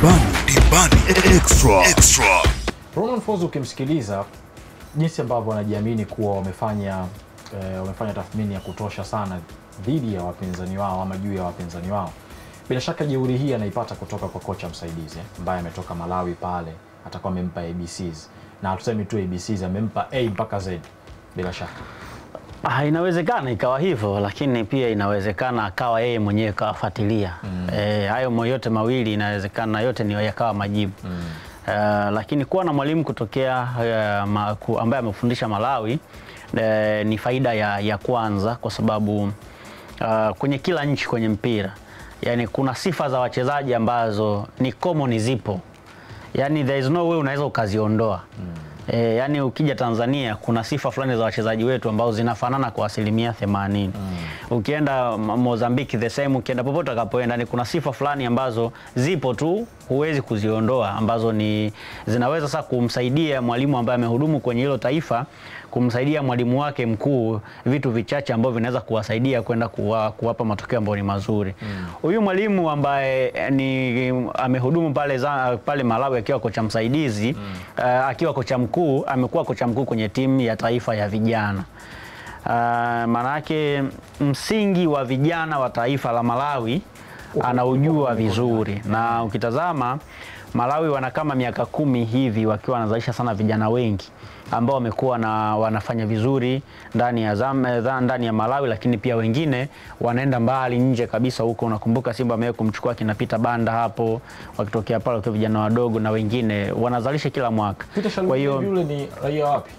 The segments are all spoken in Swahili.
Dimbani Extra. Romain Folz ukimsikiliza jinsi ambavyo wanajiamini kuwa wamefanya tathmini ya kutosha sana dhidi ya wapinzani wao ama juu ya wapinzani wao. Bila shaka jeuri hii anaipata kutoka kwa kocha msaidizi ambaye ametoka Malawi pale, atakuwa amempa ABCs. Na hatusemi tu ABCs, amempa A mpaka Z bila shaka. Inawezekana ikawa hivyo, lakini pia inawezekana akawa yeye mwenyewe kawafuatilia. Hayo yote mawili inawezekana yote ni yakawa majibu. Lakini kuwa na mwalimu kutokea ambaye amefundisha Malawi ni faida ya kwanza, kwa sababu kwenye kila nchi kwenye mpira yani kuna sifa za wachezaji ambazo ni common zipo. Yani there is no way unaweza ukaziondoa. Yani ukija Tanzania kuna sifa fulani za wachezaji wetu ambao zinafanana kwa 80%. Ukienda Mozambique the same, ukienda popote utakapoenda ni kuna sifa fulani ambazo zipo tu, huwezi kuziondoa, ambazo zinaweza sasa kumsaidia mwalimu ambaye amehudumu kwenye hilo taifa, kumsaidia mwalimu wake mkuu vitu vichache ambavyo vinaweza kuwasaidia kwenda kuwapa matokeo ambayo ni mazuri. Huyu mwalimu ambaye amehudumu pale Malawi akiwa kocha msaidizi, akiwa kocha mkuu, amekuwa kocha mkuu kwenye timu ya taifa ya vijana. Manake msingi wa vijana wa taifa la Malawi anaujua vizuri, na ukitazama Malawi wana kama miaka 10 hivi wakiwa wanazalisha sana vijana wengi ambao wamekuwa wanafanya vizuri ndani ya Malawi, lakini pia wengine wanaenda mbali nje kabisa huko. Unakumbuka Simba amewahi kumchukua kina Peter Banda hapo, wakitokea pale kwa vijana wadogo, na wengine wanazalisha kila mwaka. Kwa hiyo yule ni raia wapi?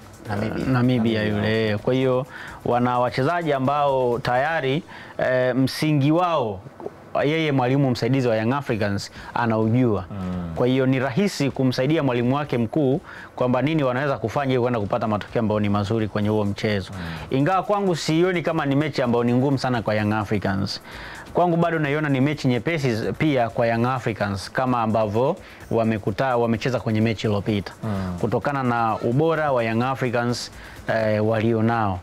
Namibia yule. Kwa hiyo wana wachezaji ambao tayari msingi wao yeye mwalimu msaidizi wa Young Africans anaujua. Kwa hiyo ni rahisi kumsaidia mwalimu wake mkuu kwamba nini wanaweza kufanya ili kwenda kupata matokeo ambayo ni mazuri kwenye huo mchezo. Ingawa kwangu sioni kama ni mechi ambayo ni ngumu sana kwa Young Africans. Kwangu bado naiona ni mechi nyepesi pia kwa Young Africans, kama ambavyo wamecheza kwenye mechi iliyopita, kutokana na ubora wa Young Africans walionao.